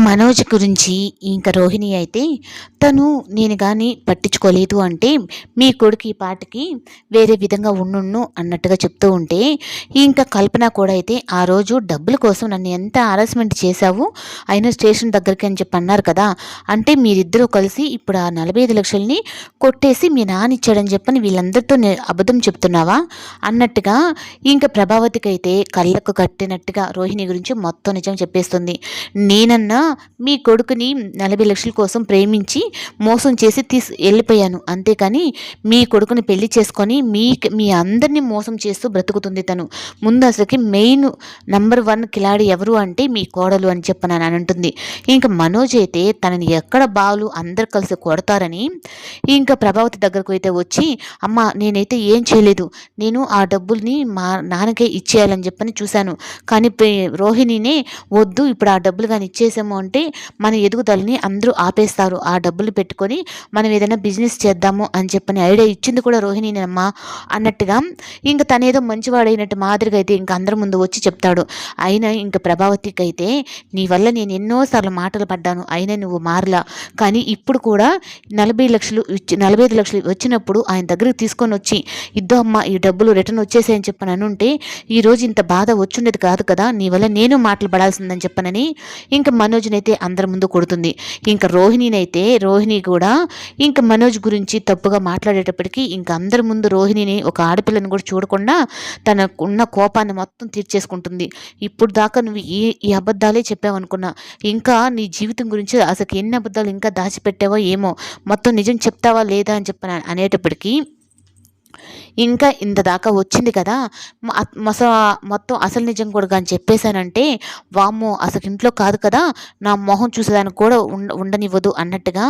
మనోజ్ గురించి ఇంక రోహిణి అయితే తను నేను గాని పట్టించుకోలేదు అంటే మీ కొడుకు ఈ పాటికి వేరే విధంగా ఉండుండు అన్నట్టుగా చెప్తూ ఉంటే ఇంకా కల్పన కూడా అయితే ఆ రోజు డబ్బుల కోసం నన్ను ఎంత హరాస్మెంట్ చేశావు అయినా స్టేషన్ దగ్గరికి అని చెప్పి అన్నారు కదా, అంటే మీరిద్దరూ కలిసి ఇప్పుడు ఆ 45 లక్షల్ని కొట్టేసి మీ నాన్న ఇచ్చాడని చెప్పని వీళ్ళందరితో అబద్ధం చెప్తున్నావా అన్నట్టుగా ఇంకా ప్రభావతికి అయితే కళ్ళకు కట్టినట్టుగా రోహిణి గురించి మొత్తం నిజం చెప్పేస్తుంది. నేనన్నా మీ కొడుకుని 40 లక్షల కోసం ప్రేమించి మోసం చేసి వెళ్ళిపోయాను, అంతేకాని మీ కొడుకుని పెళ్లి చేసుకొని మీ అందరినీ మోసం చేస్తూ బ్రతుకుతుంది తను. ముందు అసలుకి మెయిన్ నంబర్ 1 కిలాడి ఎవరు అంటే మీ కోడలు అని చెప్పనని అంటుంది. ఇంకా మనోజ్ అయితే తనని ఎక్కడ బాలు అందరు కలిసి కొడతారని ఇంకా ప్రభావతి దగ్గరకు అయితే వచ్చి, అమ్మ నేనైతే ఏం చేయలేదు, నేను ఆ డబ్బుల్ని మా నాన్నకే ఇచ్చేయాలని చెప్పని చూశాను, కానీ రోహిణినే వద్దు ఇప్పుడు ఆ డబ్బులు కానీ ఇచ్చేసాము అంటే మన ఎదుగుదలని అందరూ ఆపేస్తారు, ఆ డబ్బులు పెట్టుకొని మనం ఏదైనా బిజినెస్ చేద్దాము అని చెప్పని ఐడియా ఇచ్చింది కూడా రోహిణినమ్మా అన్నట్టుగా ఇంకా తనేదో మంచివాడైనట్టు మాదిరిగా అయితే ఇంకా అందరి ముందు వచ్చి చెప్తాడు. అయినా ఇంకా ప్రభావతికి అయితే నీ వల్ల నేను ఎన్నోసార్లు మాటలు పడ్డాను, అయినా నువ్వు మారలా, కానీ ఇప్పుడు కూడా 45 లక్షలు వచ్చినప్పుడు ఆయన దగ్గరికి తీసుకొని వచ్చి ఇద్దో అమ్మ ఈ డబ్బులు రిటర్న్ వచ్చేసాయని చెప్పని అనుంటే ఈరోజు ఇంత బాధ వచ్చుండేది కాదు కదా, నీ వల్ల నేను మాటలు పడాల్సిందని చెప్పనని ఇంకా మనోజ్నైతే అందరి ముందు కొడుతుంది. ఇంకా రోహిణి కూడా ఇంకా మనోజ్ గురించి తప్పుగా మాట్లాడేటప్పటికీ ఇంకా అందరి ముందు రోహిణిని ఒక ఆడపిల్లని కూడా చూడకుండా తనకున్న కోపాన్ని మొత్తం తీర్చేసుకుంటుంది. ఇప్పుడు దాకా నువ్వు ఈ అబద్ధాలే చెప్పావనుకున్నా, ఇంకా నీ జీవితం గురించి అసలు ఎన్ని అబద్ధాలు ఇంకా దాచిపెట్టావో ఏమో, మొత్తం నిజం చెప్తావా లేదా అని చెప్పని అనేటప్పటికీ ఇంకా ఇంత దాకా వచ్చింది కదా, మొత్తం అసలు నిజం కూడా కానీ చెప్పేశానంటే వామ్మో అసలు ఇంట్లో కాదు కదా నా మొహం చూసేదానికి కూడా ఉండనివ్వదు అన్నట్టుగా,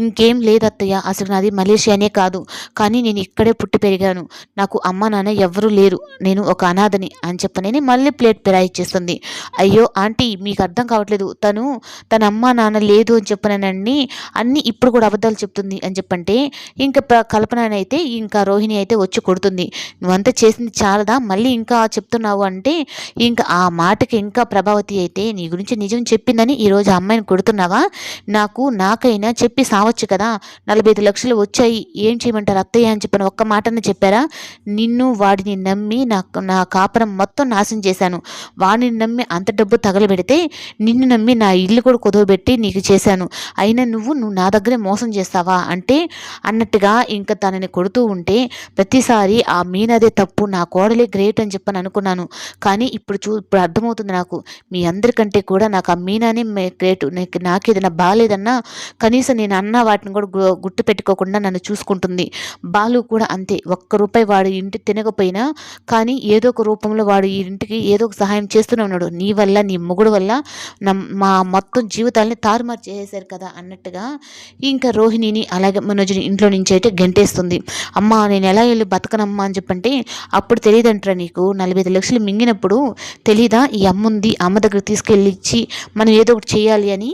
ఇంకేం లేదు అత్తయ్య, అసలు నాది మలేషియానే కాదు, కానీ నేను ఇక్కడే పుట్టి పెరిగాను, నాకు అమ్మ నాన్న ఎవరూ లేరు, నేను ఒక అనాథని అని చెప్పనని మళ్ళీ ప్లేట్ ఫిరాయిచ్చేస్తుంది. అయ్యో ఆంటీ మీకు అర్థం కావట్లేదు, తన అమ్మ నాన్న లేదు అని చెప్పనని అన్నీ ఇప్పుడు కూడా అబద్ధాలు చెప్తుంది అని చెప్పంటే ఇంకా కల్పననైతే ఇంకా రోహిణి అయితే వచ్చి కొడుతుంది. నువ్వంతా చేసింది చాలదా మళ్ళీ ఇంకా చెప్తున్నావు అంటే ఇంకా ఆ మాటకి ఇంకా ప్రభావతి అయితే నీ గురించి నిజం చెప్పిందని ఈరోజు అమ్మాయిని కొడుతున్నావా, నాకైనా చెప్పి సావచ్చు కదా, 45 లక్షలు వచ్చాయి ఏం చేయమంటారు అత్తయ్య అని చెప్పని ఒక్క మాటనే చెప్పారా, వాడిని నమ్మి నా కాపురం మొత్తం నాశనం చేశాను, వాడిని నమ్మి అంత డబ్బు తగలబెడితే నిన్ను నమ్మి నా ఇల్లు కూడా కుదవబెట్టి నీకు చేశాను, అయినా నువ్వు నా దగ్గరే మోసం చేస్తావా అంటే అన్నట్టుగా ఇంకా తనని కొడుతూ ఉంటే ప్రతిసారి ఆ మీనదే తప్పు, నా కోడలే గ్రేట్ అని చెప్పని అనుకున్నాను, కానీ ఇప్పుడు అర్థమవుతుంది నాకు, మీ అందరికంటే కూడా నాకు ఆ మీనానే గ్రేట్, నాకు ఏదైనా బాగాలేదన్నా కనీసం నేను అన్న వాటిని కూడా గుర్తు పెట్టుకోకుండా నన్ను చూసుకుంటుంది, బాలు కూడా అంతే, ₹1 వాడు ఇంటి తినకపోయినా కానీ ఏదో ఒక రూపంలో వాడు ఈ ఇంటికి ఏదో ఒక సహాయం చేస్తూనే ఉన్నాడు, నీ వల్ల నీ మొగుడు వల్ల మా మొత్తం జీవితాలని తారుమారు చేసేశారు కదా అన్నట్టుగా ఇంకా రోహిణిని అలాగే మనోజ్ని ఇంట్లో నుంచి అయితే గంటేస్తుంది. అమ్మ నేను ఎలా వెళ్ళి బతకనమ్మా అని చెప్పంటే అప్పుడు తెలియదంటారా నీకు, 45 లక్షలు మింగినప్పుడు తెలీదా ఈ అమ్ముంది, అమ్మ దగ్గర తీసుకెళ్ళి ఇచ్చి మనం ఏదో ఒకటి చేయాలి అని.